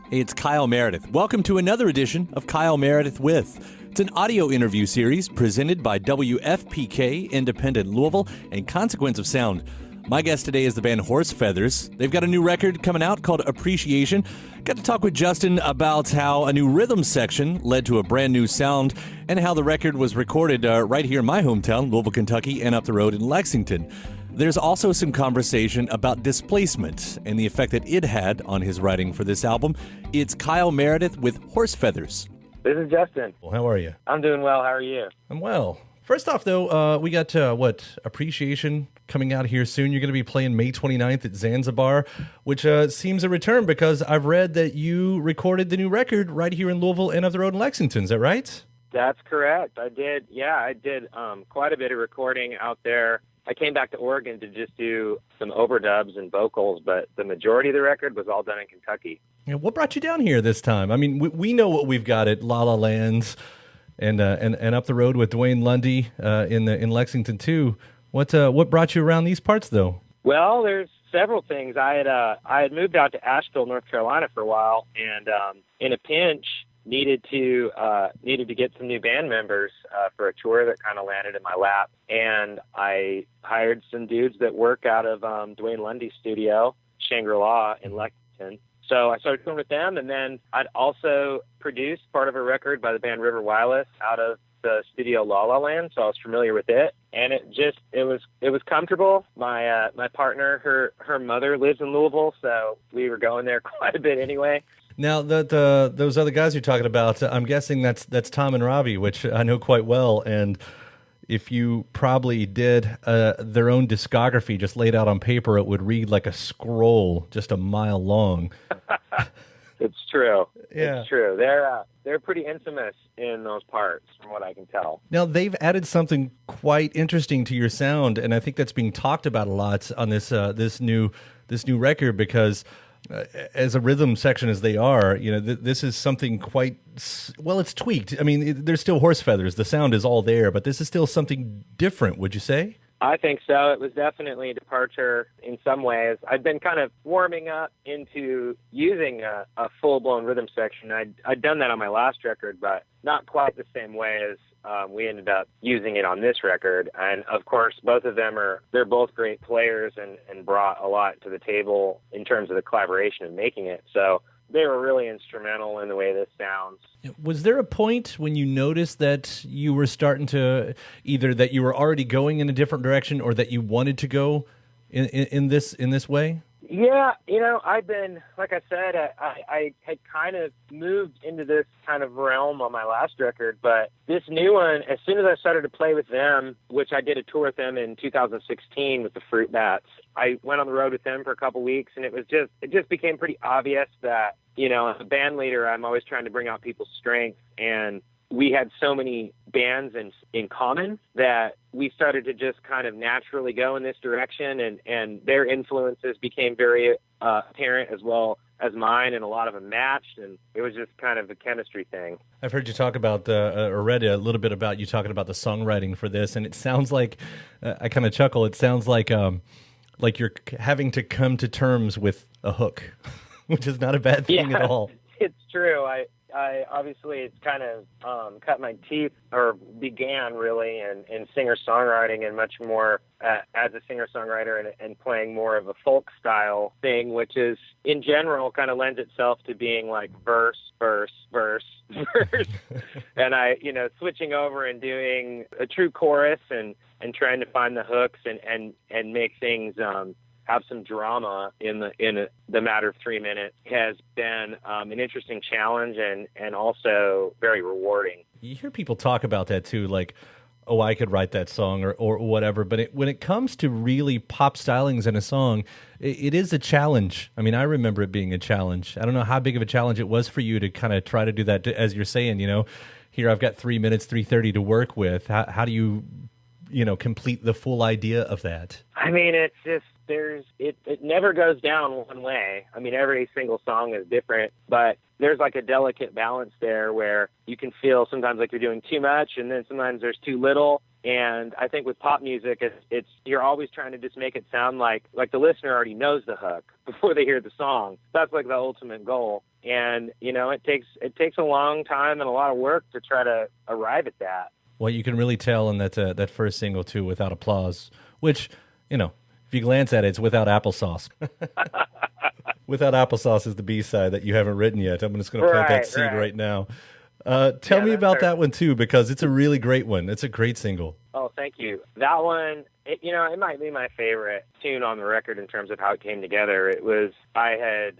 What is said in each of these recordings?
Hey, it's Kyle Meredith. Welcome to another edition of Kyle Meredith With. It's an audio interview series presented by WFPK, Independent Louisville, and Consequence of Sound. My guest today is the band Horse Feathers. They've got a new record coming out called Appreciation. Got to talk with Justin about how a new rhythm section led to a brand new sound and how the record was recorded right here in my hometown, Louisville, Kentucky, and up the road in Lexington. There's also some conversation about displacement and the effect that it had on his writing for this album. It's Kyle Meredith with Horse Feathers. This is Justin. Well, how are you? I'm doing well. How are you? I'm well. First off, though, we got, Appreciation coming out here soon. You're going to be playing May 29th at Zanzibar, which seems a return because I've read that you recorded the new record right here in Louisville and up the road in Lexington. Is that right? That's correct. I did. Yeah, I did quite a bit of recording out there. I came back to Oregon to just do some overdubs and vocals, but the majority of the record was all done in Kentucky. Yeah, what brought you down here this time? I mean, we know what we've got at La La Lands and up the road with Dwayne Lundy in Lexington too. What brought you around these parts though? Well, there's several things. I had moved out to Asheville, North Carolina for a while, and in a pinch needed to get some new band members for a tour that kind of landed in my lap, and I hired some dudes that work out of Dwayne Lundy's studio, Shangri-La in Lexington. So I started touring with them, and then I'd also produced part of a record by the band River Wireless out of the studio La La Land, so I was familiar with it, and it was comfortable. My partner, her mother lives in Louisville, so we were going there quite a bit anyway. Now, those other guys you're talking about, I'm guessing that's Tom and Robbie, which I know quite well. And if you probably did their own discography just laid out on paper, it would read like a scroll just a mile long. It's true. Yeah. It's true. They're pretty infamous in those parts, from what I can tell. Now, they've added something quite interesting to your sound, and I think that's being talked about a lot on this new record because as a rhythm section as they are, this is something quite, well, it's tweaked. I mean, there's still Horse Feathers. The sound is all there, but this is still something different, would you say? I think so. It was definitely a departure in some ways. I'd been kind of warming up into using a full-blown rhythm section. I'd done that on my last record, but not quite the same way as we ended up using it on this record. And of course, both of them they're both great players and brought a lot to the table in terms of the collaboration of making it. So they were really instrumental in the way this sounds. Was there a point when you noticed that you were starting to, either that you were already going in a different direction or that you wanted to go in this way? Yeah, I've been, like I said, I had kind of moved into this kind of realm on my last record, but this new one, as soon as I started to play with them, which I did a tour with them in 2016 with the Fruit Bats, I went on the road with them for a couple weeks, and it just became pretty obvious that, as a band leader, I'm always trying to bring out people's strengths, and we had so many bands in common that we started to just kind of naturally go in this direction, and their influences became very apparent as well as mine, and a lot of them matched, and it was just kind of a chemistry thing. I've heard you talk about, or read a little bit about you talking about the songwriting for this, and it sounds like, I kind of chuckle, it sounds like you're having to come to terms with a hook, which is not a bad thing at all. It's true. I obviously it's kind of cut my teeth, or began really in singer-songwriting, and much more as a singer-songwriter and playing more of a folk style thing, which is in general kind of lends itself to being like verse, verse, verse, verse. And switching over and doing a true chorus and trying to find the hooks and make things have some drama in the matter of 3 minutes has been an interesting challenge and also very rewarding. You hear people talk about that too, like, oh, I could write that song or whatever. But when it comes to really pop stylings in a song, it is a challenge. I mean, I remember it being a challenge. I don't know how big of a challenge it was for you to kind of try to do that, as you're saying, here I've got 3 minutes, 3:30 to work with. How do you complete the full idea of that? I mean, it's just, it never goes down one way. I mean, every single song is different, but there's like a delicate balance there where you can feel sometimes like you're doing too much, and then sometimes there's too little. And I think with pop music, it's you're always trying to just make it sound like the listener already knows the hook before they hear the song. That's like the ultimate goal. And, it takes a long time and a lot of work to try to arrive at that. Well, you can really tell in that first single, too, Without Applause, which, if you glance at it, it's Without Applesauce. Without Applesauce is the B-side that you haven't written yet. I'm just going to plant that seed right now. Tell me about that one, too, because it's a really great one. It's a great single. Oh, thank you. That one, it might be my favorite tune on the record in terms of how it came together. It was, I'd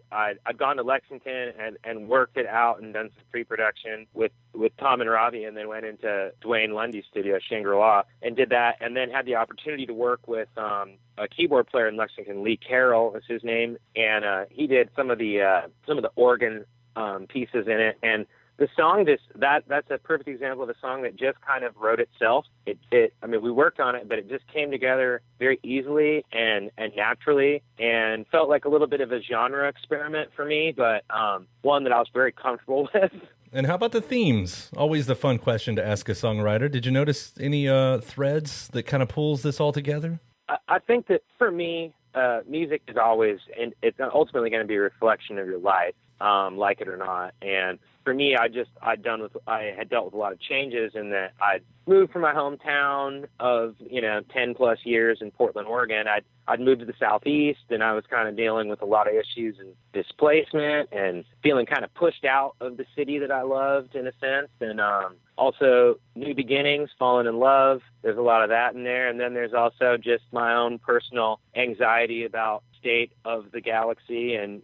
gone to Lexington and worked it out and done some pre-production with Tom and Robbie, and then went into Dwayne Lundy's studio, Shangri-La, and did that, and then had the opportunity to work with a keyboard player in Lexington, Lee Carroll is his name, and he did some of the organ pieces in it, and the song, that's a perfect example of a song that just kind of wrote itself. We worked on it, but it just came together very easily and naturally, and felt like a little bit of a genre experiment for me, but one that I was very comfortable with. And how about the themes? Always the fun question to ask a songwriter. Did you notice any threads that kind of pulls this all together? I think that for me, music is always, and it's ultimately going to be a reflection of your life, like it or not. And for me, I had dealt with a lot of changes in that I'd moved from my hometown of 10 plus years in Portland, Oregon. I'd moved to the Southeast, and I was kind of dealing with a lot of issues and displacement and feeling kind of pushed out of the city that I loved in a sense. And also new beginnings, falling in love. There's a lot of that in there. And then there's also just my own personal anxiety about state of the galaxy and,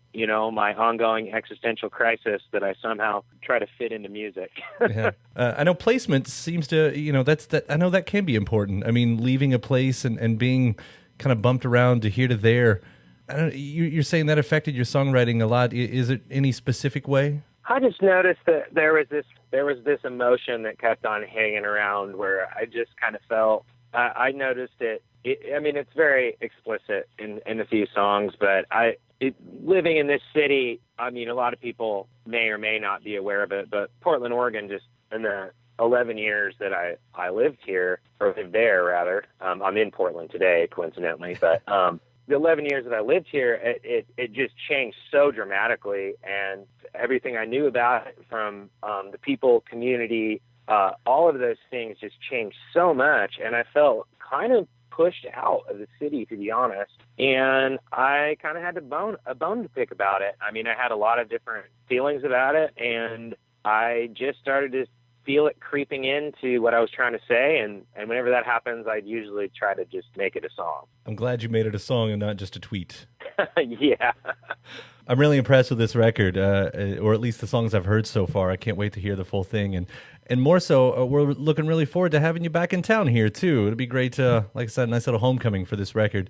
my ongoing existential crisis that I somehow try to fit into music. Yeah. I know placement seems to, I know that can be important. I mean, leaving a place and being kind of bumped around to here to there. You're saying that affected your songwriting a lot. Is it any specific way? I just noticed that there was this emotion that kept on hanging around where I just kind of felt, I noticed it. It's very explicit in a few songs, but living in this city, a lot of people may or may not be aware of it, but Portland, Oregon, just in the 11 years that I lived here, or lived there rather, I'm in Portland today, coincidentally, but the 11 years that I lived here, it just changed so dramatically, and everything I knew about it, from the people, community, all of those things just changed so much, and I felt kind of pushed out of the city, to be honest, and I kind of had a bone to pick about it. I had a lot of different feelings about it, and I just started to feel it creeping into what I was trying to say, and whenever that happens, I'd usually try to just make it a song. I'm glad you made it a song and not just a tweet. Yeah. I'm really impressed with this record, or at least the songs I've heard so far. I can't wait to hear the full thing, and more so, we're looking really forward to having you back in town here, too. It'll be great, like I said, a nice little homecoming for this record,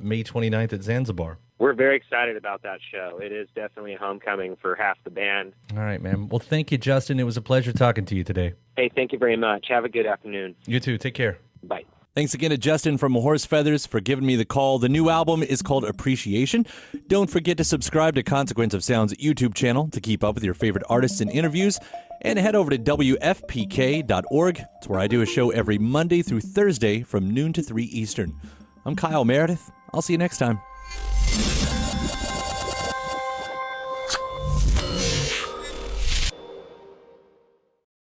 May 29th at Zanzibar. We're very excited about that show. It is definitely a homecoming for half the band. All right, man. Well, thank you, Justin. It was a pleasure talking to you today. Hey, thank you very much. Have a good afternoon. You too. Take care. Bye. Thanks again to Justin from Horse Feathers for giving me the call. The new album is called Appreciation. Don't forget to subscribe to Consequence of Sound's YouTube channel to keep up with your favorite artists and interviews. And head over to WFPK.org. It's where I do a show every Monday through Thursday from noon to 3 Eastern. I'm Kyle Meredith. I'll see you next time.